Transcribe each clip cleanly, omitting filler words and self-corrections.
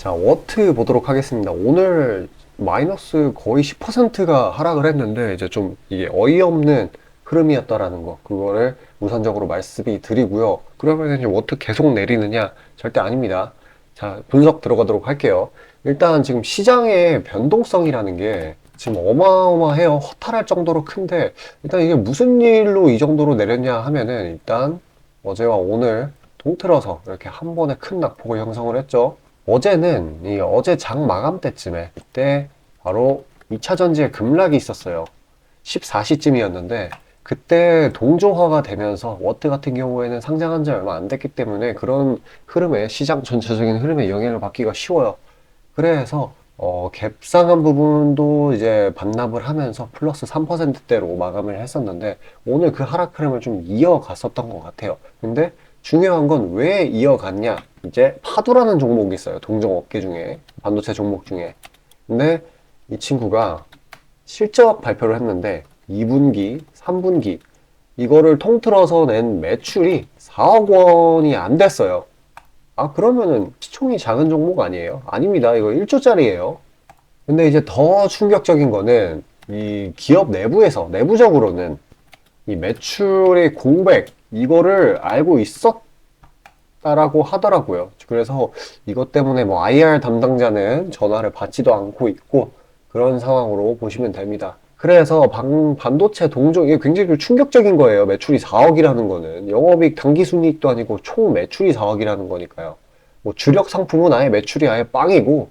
자, 워트 보도록 하겠습니다. 오늘 마이너스 거의 10%가 하락을 했는데, 이제 좀 이게 어이없는 흐름이었다라는 거, 그거를 우선적으로 말씀이 드리고요. 그러면 이제 워트 계속 내리느냐? 절대 아닙니다. 자, 분석 들어가도록 할게요. 일단 지금 시장의 변동성이라는 게 지금 어마어마해요. 허탈할 정도로 큰데, 일단 이게 무슨 일로 이 정도로 내렸냐 하면은, 일단 어제와 오늘 통틀어서 이렇게 한 번에 큰 낙폭을 형성을 했죠. 어제는 어제 장 마감 때쯤에 이때 바로 2차 전지의 급락이 있었어요. 14시쯤이었는데 그때 동조화가 되면서 워트 같은 경우에는 상장한 지 얼마 안 됐기 때문에 그런 흐름에 시장 전체적인 흐름에 영향을 받기가 쉬워요. 그래서 갭상한 부분도 이제 반납을 하면서 플러스 3%대로 마감을 했었는데 오늘 그 하락 흐름을 좀 이어갔었던 것 같아요. 근데 중요한 건 왜 이어갔냐? 이제 파도라는 종목이 있어요. 동종업계 중에, 반도체 종목 중에. 근데 이 친구가 실적 발표를 했는데 2분기, 3분기 이거를 통틀어서 낸 매출이 4억 원이 안 됐어요. 아, 그러면은 시총이 작은 종목 아니에요? 아닙니다. 이거 1조짜리예요. 근데 이제 더 충격적인 거는 이 기업 내부에서, 내부적으로는 이 매출의 공백, 이거를 알고 있었다라고 하더라고요. 그래서 이것 때문에 뭐 IR 담당자는 전화를 받지도 않고 있고 그런 상황으로 보시면 됩니다. 그래서 반도체 동종, 이게 굉장히 충격적인 거예요. 매출이 4억이라는 거는. 영업이익 당기순이익도 아니고 총 매출이 4억이라는 거니까요. 뭐 주력 상품은 아예 매출이 아예 빵이고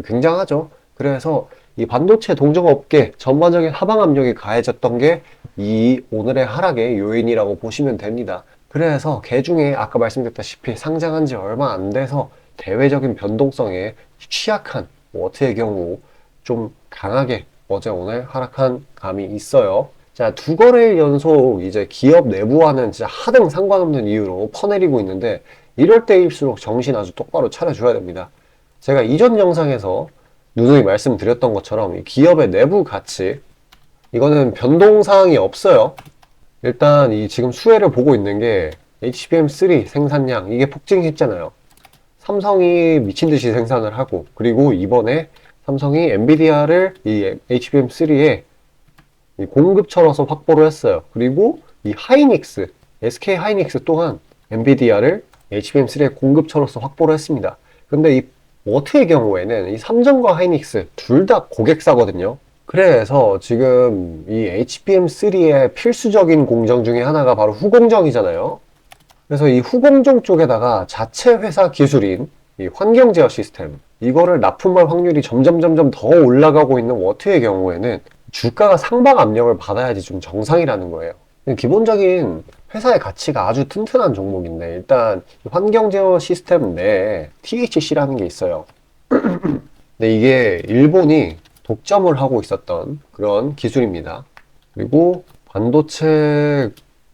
굉장하죠. 그래서 이 반도체 동종업계 전반적인 하방 압력이 가해졌던 게 이 오늘의 하락의 요인이라고 보시면 됩니다. 그래서 개중에 아까 말씀드렸다시피 상장한 지 얼마 안 돼서 대외적인 변동성에 취약한 워트의 경우 좀 강하게 어제 오늘 하락한 감이 있어요. 자, 두 거래일 연속 이제 기업 내부와는 진짜 하등 상관없는 이유로 퍼내리고 있는데 이럴 때일수록 정신 아주 똑바로 차려줘야 됩니다. 제가 이전 영상에서 누누이 말씀드렸던 것처럼 이 기업의 내부 가치, 이거는 변동사항이 없어요. 일단 이 지금 수혜를 보고 있는 게 HBM3 생산량, 이게 폭증했잖아요. 삼성이 미친 듯이 생산을 하고, 그리고 이번에 삼성이 엔비디아를 이 HBM3에 공급처로서 확보를 했어요. 그리고 이 하이닉스, SK 하이닉스 또한 엔비디아를 HBM3의 공급처로서 확보를 했습니다. 근데 이 워트의 경우에는 이 삼성과 하이닉스 둘 다 고객사거든요. 그래서 지금 이 HBM3의 필수적인 공정 중에 하나가 바로 후공정이잖아요. 그래서 이 후공정 쪽에다가 자체 회사 기술인 이 환경 제어 시스템, 이거를 납품할 확률이 점점 더 올라가고 있는 워트의 경우에는 주가가 상방 압력을 받아야지 좀 정상이라는 거예요. 기본적인 회사의 가치가 아주 튼튼한 종목인데 일단 환경 제어 시스템 내에 THC라는 게 있어요. 근데 이게 일본이 독점을 하고 있었던 그런 기술입니다. 그리고 반도체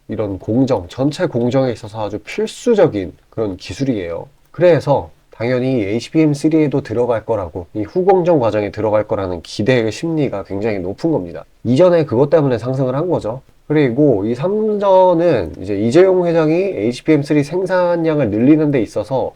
이런 공정, 전체 공정에 있어서 아주 필수적인 그런 기술이에요. 그래서 당연히 HBM3에도 들어갈 거라고, 이 후공정 과정에 들어갈 거라는 기대의 심리가 굉장히 높은 겁니다. 이전에 그것 때문에 상승을 한 거죠. 그리고 이 삼전은 이제 이재용 회장이 HBM3 생산량을 늘리는 데 있어서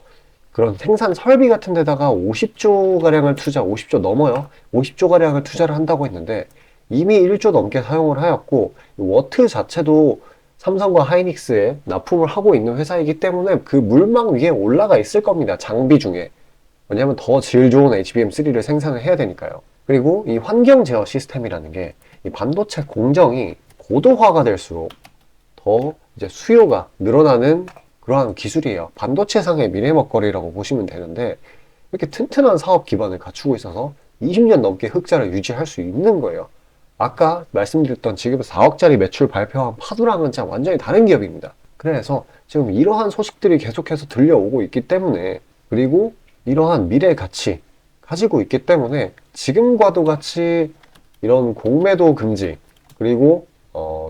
그런 생산 설비 같은 데다가 50조 가량을 50조 넘어요. 50조 가량을 투자를 한다고 했는데 이미 1조 넘게 사용을 하였고 워트 자체도 삼성과 하이닉스에 납품을 하고 있는 회사이기 때문에 그 물망 위에 올라가 있을 겁니다. 장비 중에. 왜냐하면 더 질 좋은 HBM3를 생산을 해야 되니까요. 그리고 이 환경 제어 시스템이라는 게 이 반도체 공정이 고도화가 될수록 더 이제 수요가 늘어나는 그러한 기술이에요. 반도체상의 미래 먹거리라고 보시면 되는데 이렇게 튼튼한 사업 기반을 갖추고 있어서 20년 넘게 흑자를 유지할 수 있는 거예요. 아까 말씀드렸던 지금 4억짜리 매출 발표한 파도랑은 진짜 완전히 다른 기업입니다. 그래서 지금 이러한 소식들이 계속해서 들려오고 있기 때문에, 그리고 이러한 미래 가치 가지고 있기 때문에 지금과도 같이 이런 공매도 금지, 그리고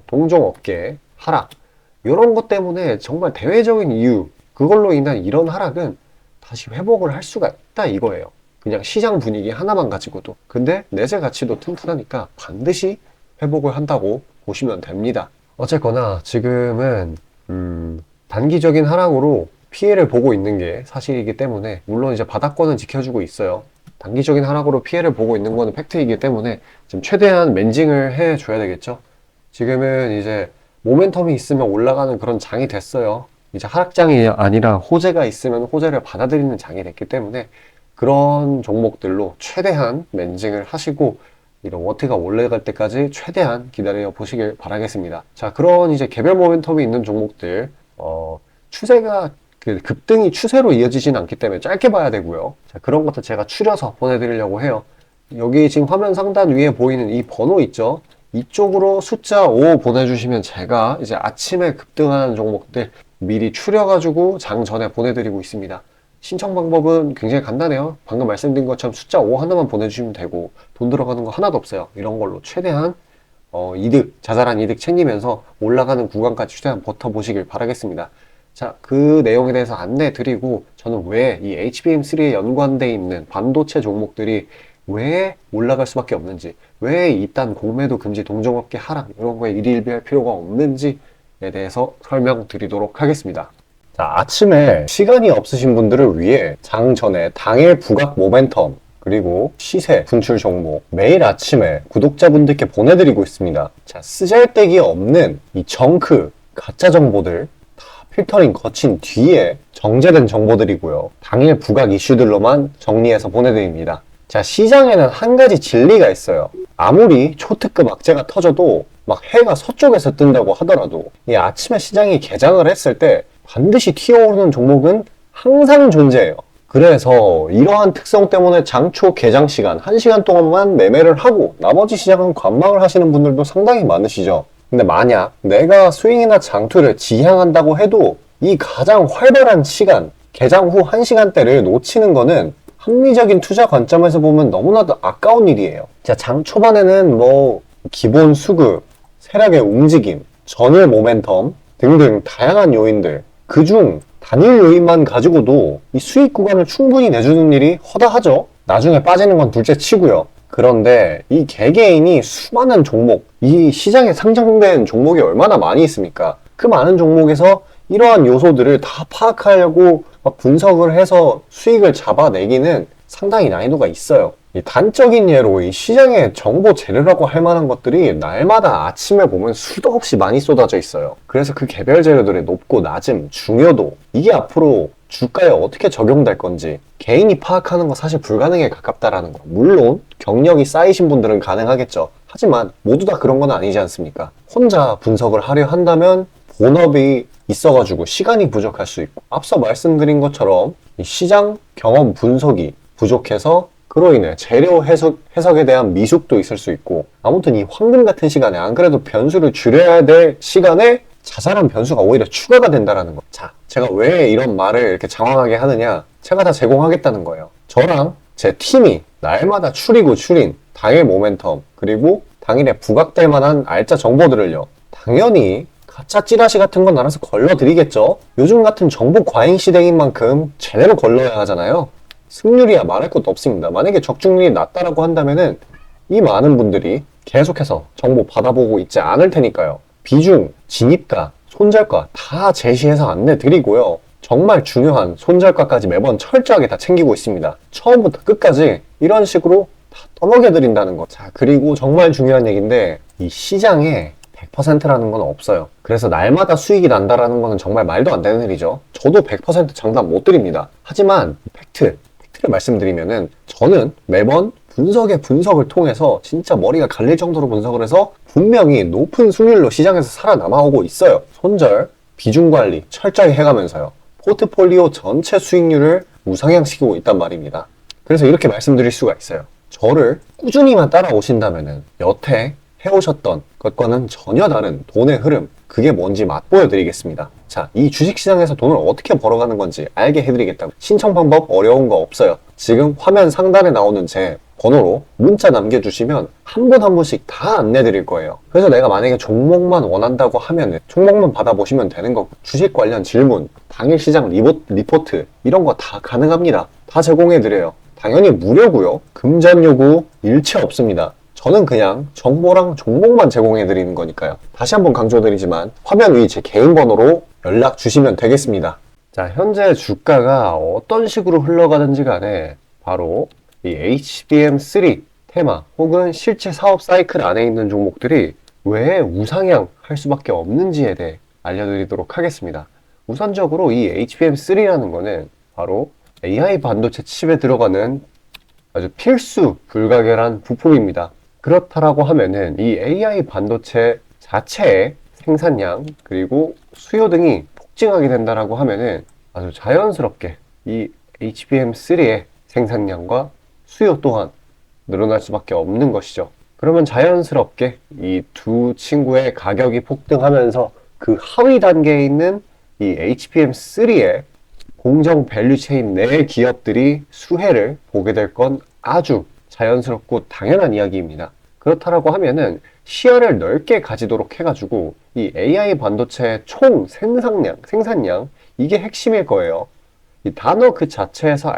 동종업계 하락, 이런 것 때문에 정말 대외적인 이유, 그걸로 인한 이런 하락은 다시 회복을 할 수가 있다 이거예요. 그냥 시장 분위기 하나만 가지고도. 근데 내재 가치도 튼튼하니까 반드시 회복을 한다고 보시면 됩니다. 어쨌거나 지금은 단기적인 하락으로 피해를 보고 있는 게 사실이기 때문에, 물론 이제 바닥권은 지켜주고 있어요. 단기적인 하락으로 피해를 보고 있는 거는 팩트이기 때문에 지금 최대한 맨징을 해줘야 되겠죠. 지금은 이제 모멘텀이 있으면 올라가는 그런 장이 됐어요. 이제 하락장이 아니라 호재가 있으면 호재를 받아들이는 장이 됐기 때문에 그런 종목들로 최대한 맨징을 하시고 이런 워트가 올라갈 때까지 최대한 기다려 보시길 바라겠습니다. 자, 그런 이제 개별 모멘텀이 있는 종목들, 추세가 급등이 추세로 이어지진 않기 때문에 짧게 봐야 되고요. 자, 그런 것도 제가 추려서 보내드리려고 해요. 여기 지금 화면 상단 위에 보이는 이 번호 있죠? 이쪽으로 숫자 5 보내주시면 제가 이제 아침에 급등하는 종목들 미리 추려가지고 장 전에 보내드리고 있습니다. 신청 방법은 굉장히 간단해요. 방금 말씀드린 것처럼 숫자 5 하나만 보내주시면 되고 돈 들어가는 거 하나도 없어요. 이런 걸로 최대한 이득, 자잘한 이득 챙기면서 올라가는 구간까지 최대한 버텨보시길 바라겠습니다. 자, 그 내용에 대해서 안내 드리고 저는 왜 이 HBM3에 연관되어 있는 반도체 종목들이 왜 올라갈 수밖에 없는지, 왜 이딴 공매도 금지, 동종업계 하락 이런 거에 일일비할 필요가 없는지에 대해서 설명드리도록 하겠습니다. 자, 아침에 시간이 없으신 분들을 위해 장 전에 당일 부각 모멘텀 그리고 시세 분출 종목 매일 아침에 구독자분들께 보내드리고 있습니다. 자, 쓰잘데기 없는 이 정크 가짜 정보들 다 필터링 거친 뒤에 정제된 정보들이고요. 당일 부각 이슈들로만 정리해서 보내드립니다. 자, 시장에는 한 가지 진리가 있어요. 아무리 초특급 악재가 터져도 막 해가 서쪽에서 뜬다고 하더라도 이 아침에 시장이 개장을 했을 때 반드시 튀어오르는 종목은 항상 존재해요. 그래서 이러한 특성 때문에 장초 개장 시간 1시간 동안만 매매를 하고 나머지 시장은 관망을 하시는 분들도 상당히 많으시죠. 근데 만약 내가 스윙이나 장투를 지향한다고 해도 이 가장 활발한 시간, 개장 후 1시간대를 놓치는 거는 합리적인 투자 관점에서 보면 너무나도 아까운 일이에요. 자, 장 초반에는 뭐 기본 수급, 세력의 움직임, 전일 모멘텀 등등 다양한 요인들, 그중 단일 요인만 가지고도 이 수익 구간을 충분히 내주는 일이 허다하죠. 나중에 빠지는 건 둘째 치고요. 그런데 이 개개인이 수많은 종목, 이 시장에 상장된 종목이 얼마나 많이 있습니까? 그 많은 종목에서 이러한 요소들을 다 파악하려고 막 분석을 해서 수익을 잡아내기는 상당히 난이도가 있어요. 이 단적인 예로 이 시장에 정보 재료라고 할 만한 것들이 날마다 아침에 보면 수도 없이 많이 쏟아져 있어요. 그래서 그 개별 재료들의 높고 낮음, 중요도, 이게 앞으로 주가에 어떻게 적용될 건지 개인이 파악하는 거 사실 불가능에 가깝다라는 거. 물론 경력이 쌓이신 분들은 가능하겠죠. 하지만 모두 다 그런 건 아니지 않습니까? 혼자 분석을 하려 한다면 본업이 있어가지고 시간이 부족할 수 있고, 앞서 말씀드린 것처럼 이 시장 경험 분석이 부족해서 그로 인해 재료 해석에 대한 미숙도 있을 수 있고, 아무튼 이 황금 같은 시간에 안 그래도 변수를 줄여야 될 시간에 자잘한 변수가 오히려 추가가 된다는 거. 자, 제가 왜 이런 말을 이렇게 장황하게 하느냐, 제가 다 제공하겠다는 거예요. 저랑 제 팀이 날마다 추리고 추린 당일 모멘텀 그리고 당일에 부각될 만한 알짜 정보들을요, 당연히 가짜 찌라시 같은 건 알아서 걸러드리겠죠. 요즘 같은 정보 과잉 시대인 만큼 제대로 걸러야 하잖아요. 승률이야 말할 것도 없습니다. 만약에 적중률이 낮다라고 한다면은 이 많은 분들이 계속해서 정보 받아보고 있지 않을 테니까요. 비중, 진입가, 손절가 다 제시해서 안내 드리고요. 정말 중요한 손절가까지 매번 철저하게 다 챙기고 있습니다. 처음부터 끝까지 이런 식으로 다 떠먹여 드린다는 거. 자, 그리고 정말 중요한 얘기인데 이 시장에 100%라는 건 없어요. 그래서 날마다 수익이 난다라는 거는 정말 말도 안 되는 일이죠. 저도 100% 장담 못 드립니다. 하지만 팩트를 말씀드리면은 저는 매번 분석을 통해서 진짜 머리가 갈릴 정도로 분석을 해서 분명히 높은 수익률로 시장에서 살아남아오고 있어요. 손절, 비중 관리 철저히 해가면서요. 포트폴리오 전체 수익률을 우상향시키고 있단 말입니다. 그래서 이렇게 말씀드릴 수가 있어요. 저를 꾸준히만 따라오신다면은 여태 해오셨던 것과는 전혀 다른 돈의 흐름, 그게 뭔지 맛보여 드리겠습니다. 자, 이 주식시장에서 돈을 어떻게 벌어가는 건지 알게 해드리겠다고. 신청 방법 어려운 거 없어요. 지금 화면 상단에 나오는 제 번호로 문자 남겨주시면 한 분 한 분씩 다 안내 드릴 거예요. 그래서 내가 만약에 종목만 원한다고 하면 종목만 받아보시면 되는 거고, 주식 관련 질문, 당일 시장 리포트 이런 거 다 가능합니다. 다 제공해 드려요. 당연히 무료고요. 금전 요구 일체 없습니다. 저는 그냥 정보랑 종목만 제공해 드리는 거니까요. 다시 한번 강조드리지만 화면 위 제 개인 번호로 연락 주시면 되겠습니다. 자, 현재 주가가 어떤 식으로 흘러가는지 간에 바로 이 HBM3 테마 혹은 실제 사업 사이클 안에 있는 종목들이 왜 우상향 할 수밖에 없는지에 대해 알려드리도록 하겠습니다. 우선적으로 이 HBM3라는 거는 바로 AI 반도체 칩에 들어가는 아주 필수 불가결한 부품입니다. 그렇다라고 하면은 이 AI 반도체 자체의 생산량 그리고 수요 등이 폭증하게 된다라고 하면은 아주 자연스럽게 이 HBM3의 생산량과 수요 또한 늘어날 수밖에 없는 것이죠. 그러면 자연스럽게 이 두 친구의 가격이 폭등하면서 그 하위 단계에 있는 이 HBM3의 공정 밸류체인 내 기업들이 수혜를 보게 될 건 아주 자연스럽고 당연한 이야기입니다. 그렇다라고 하면은 시야를 넓게 가지도록 해가지고 이 AI 반도체의 총 생산량 이게 핵심일 거예요. 이 단어 그 자체에서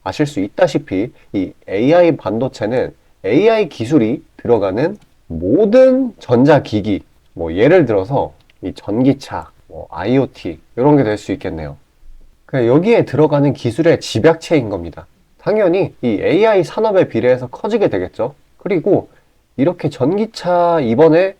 아실 수 있다시피 이 AI 반도체는 AI 기술이 들어가는 모든 전자기기, 뭐 예를 들어서 이 전기차, 뭐 IoT 이런 게 될 수 있겠네요. 여기에 들어가는 기술의 집약체인 겁니다. 당연히 이 AI 산업에 비례해서 커지게 되겠죠. 그리고 이렇게 전기차 이번에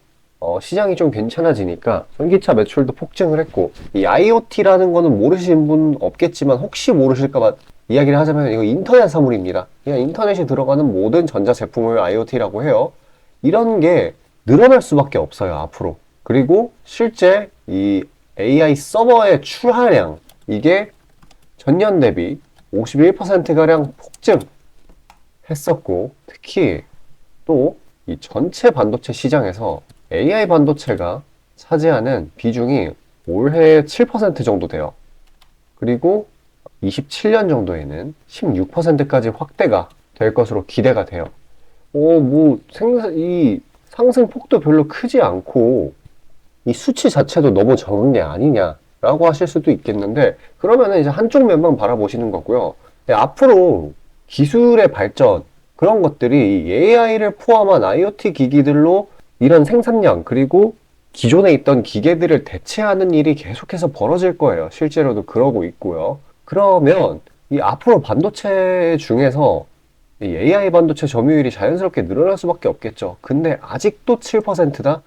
시장이 좀 괜찮아지니까 전기차 매출도 폭증을 했고 이 IoT라는 거는 모르시는 분 없겠지만 혹시 모르실까봐 이야기를 하자면 이거 인터넷 사물입니다. 그냥 인터넷에 들어가는 모든 전자제품을 IoT라고 해요. 이런 게 늘어날 수밖에 없어요, 앞으로. 그리고 실제 이 AI 서버의 출하량 이게 전년 대비 51%가량 폭증했었고 특히 또 이 전체 반도체 시장에서 AI 반도체가 차지하는 비중이 올해 7% 정도 돼요. 그리고 27년 정도에는 16%까지 확대가 될 것으로 기대가 돼요. 이 상승폭도 별로 크지 않고 이 수치 자체도 너무 적은 게 아니냐라고 하실 수도 있겠는데 그러면은 이제 한쪽 면만 바라보시는 거고요. 앞으로 기술의 발전 그런 것들이 AI를 포함한 IoT 기기들로 이런 생산량 그리고 기존에 있던 기계들을 대체하는 일이 계속해서 벌어질 거예요. 실제로도 그러고 있고요. 그러면 이 앞으로 반도체 중에서 이 AI 반도체 점유율이 자연스럽게 늘어날 수밖에 없겠죠. 근데 아직도 7%다?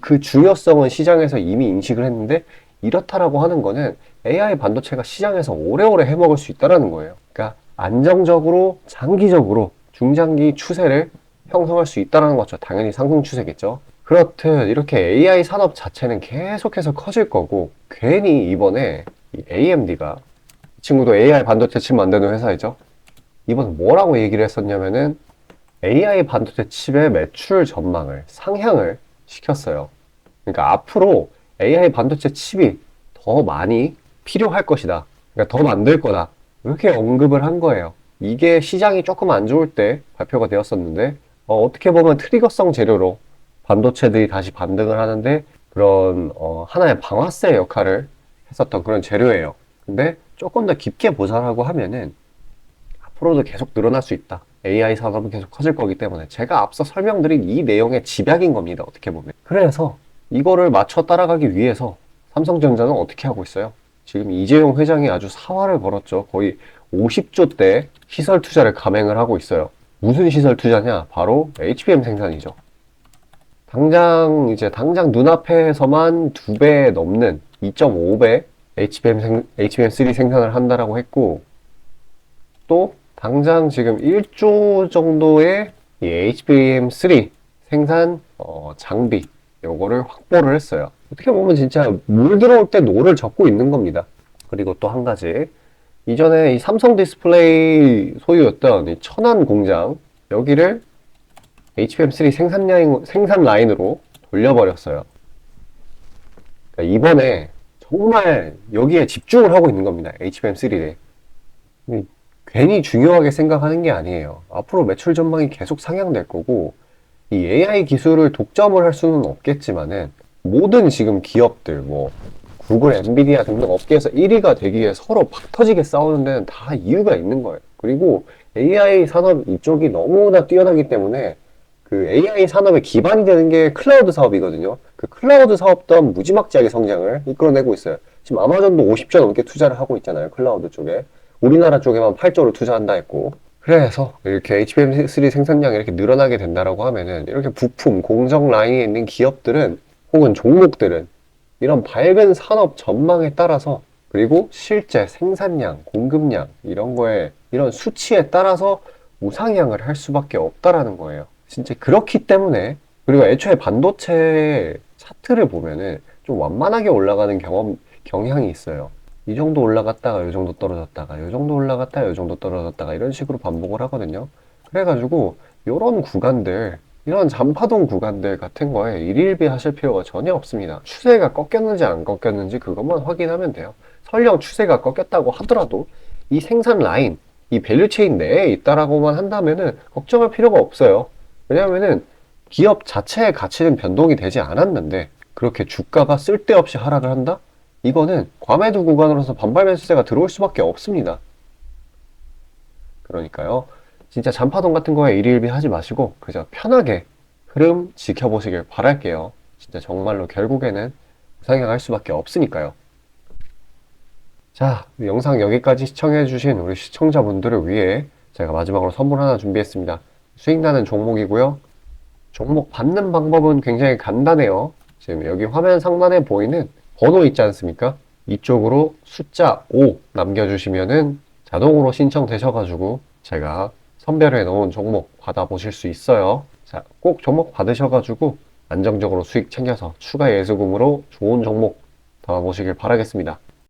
그 중요성은 시장에서 이미 인식을 했는데 이렇다라고 하는 거는 AI 반도체가 시장에서 오래오래 해먹을 수 있다는 거예요. 그러니까 안정적으로 장기적으로 중장기 추세를 형성할 수 있다는 거죠. 당연히 상승 추세겠죠. 그렇듯 이렇게 AI 산업 자체는 계속해서 커질 거고 괜히 이번에 이 AMD가 이 친구도 AI 반도체 칩 만드는 회사이죠. 이번 뭐라고 얘기를 했었냐면은 AI 반도체 칩의 매출 전망을 상향을 시켰어요. 그러니까 앞으로 AI 반도체 칩이 더 많이 필요할 것이다. 그러니까 더 만들 거다. 이렇게 언급을 한 거예요. 이게 시장이 조금 안 좋을 때 발표가 되었었는데 어떻게 보면 트리거성 재료로 반도체들이 다시 반등을 하는데 그런 하나의 방아쇠 역할을 했었던 그런 재료예요. 근데 조금 더 깊게 보자라고 하면은 앞으로도 계속 늘어날 수 있다. AI 산업은 계속 커질 거기 때문에 제가 앞서 설명드린 이 내용의 집약인 겁니다. 어떻게 보면. 그래서 이거를 맞춰 따라가기 위해서 삼성전자는 어떻게 하고 있어요? 지금 이재용 회장이 아주 사활을 걸었죠. 거의 50조 대 시설 투자를 감행을 하고 있어요. 무슨 시설 투자냐? 바로 HBM 생산이죠. 당장 눈앞에서만 2배 넘는 2.5배 HBM3 생산을 한다라고 했고, 또 당장 지금 1조 정도의 이 HBM3 생산 장비 요거를 확보를 했어요. 어떻게 보면 진짜 물 들어올 때 노를 젓고 있는 겁니다. 그리고 또 한 가지 이전에 이 삼성 디스플레이 소유였던 이 천안 공장 여기를 HBM3 생산 라인으로 돌려버렸어요. 그러니까 이번에 정말 여기에 집중을 하고 있는 겁니다. HBM3를. 괜히 중요하게 생각하는 게 아니에요. 앞으로 매출 전망이 계속 상향될 거고 이 AI 기술을 독점을 할 수는 없겠지만은 모든 지금 기업들 뭐 구글, 엔비디아 등등 업계에서 1위가 되기 위해 서로 팍 터지게 싸우는 데는 다 이유가 있는 거예요. 그리고 AI 산업 이쪽이 너무나 뛰어나기 때문에 그 AI 산업의 기반이 되는 게 클라우드 사업이거든요. 그 클라우드 사업 또한 무지막지하게 성장을 이끌어내고 있어요. 지금 아마존도 50조 넘게 투자를 하고 있잖아요. 클라우드 쪽에. 우리나라 쪽에만 8조를 투자한다 했고. 그래서 이렇게 HBM3 생산량이 이렇게 늘어나게 된다라고 하면은 이렇게 부품, 공정 라인에 있는 기업들은 혹은 종목들은 이런 밝은 산업 전망에 따라서 그리고 실제 생산량, 공급량 이런 거에 이런 수치에 따라서 우상향을 할 수밖에 없다라는 거예요. 진짜 그렇기 때문에 그리고 애초에 반도체 차트를 보면은 좀 완만하게 올라가는 경향이 있어요. 이 정도 올라갔다가 이 정도 떨어졌다가 이 정도 올라갔다가 이 정도 떨어졌다가 이런 식으로 반복을 하거든요. 그래가지고 이런 구간들 이런 잔파동 구간들 같은 거에 일일비 하실 필요가 전혀 없습니다. 추세가 꺾였는지 안 꺾였는지 그것만 확인하면 돼요. 설령 추세가 꺾였다고 하더라도 이 생산 라인, 이 밸류체인 내에 있다라고만 한다면은 걱정할 필요가 없어요. 왜냐하면은 기업 자체의 가치는 변동이 되지 않았는데 그렇게 주가가 쓸데없이 하락을 한다? 이거는 과매도 구간으로서 반발 매수세가 들어올 수밖에 없습니다. 그러니까요. 진짜 잔파동 같은 거에 일일비 하지 마시고 그저 편하게 흐름 지켜보시길 바랄게요. 진짜 정말로 결국에는 우상향할 수밖에 없으니까요. 자, 영상 여기까지 시청해주신 우리 시청자분들을 위해 제가 마지막으로 선물 하나 준비했습니다. 수익나는 종목이고요. 종목 받는 방법은 굉장히 간단해요. 지금 여기 화면 상단에 보이는 번호 있지 않습니까? 이쪽으로 숫자 5 남겨주시면은 자동으로 신청되셔가지고 제가 선별해 놓은 종목 받아보실 수 있어요. 자, 꼭 종목 받으셔가지고 안정적으로 수익 챙겨서 추가 예수금으로 좋은 종목 담아보시길 바라겠습니다.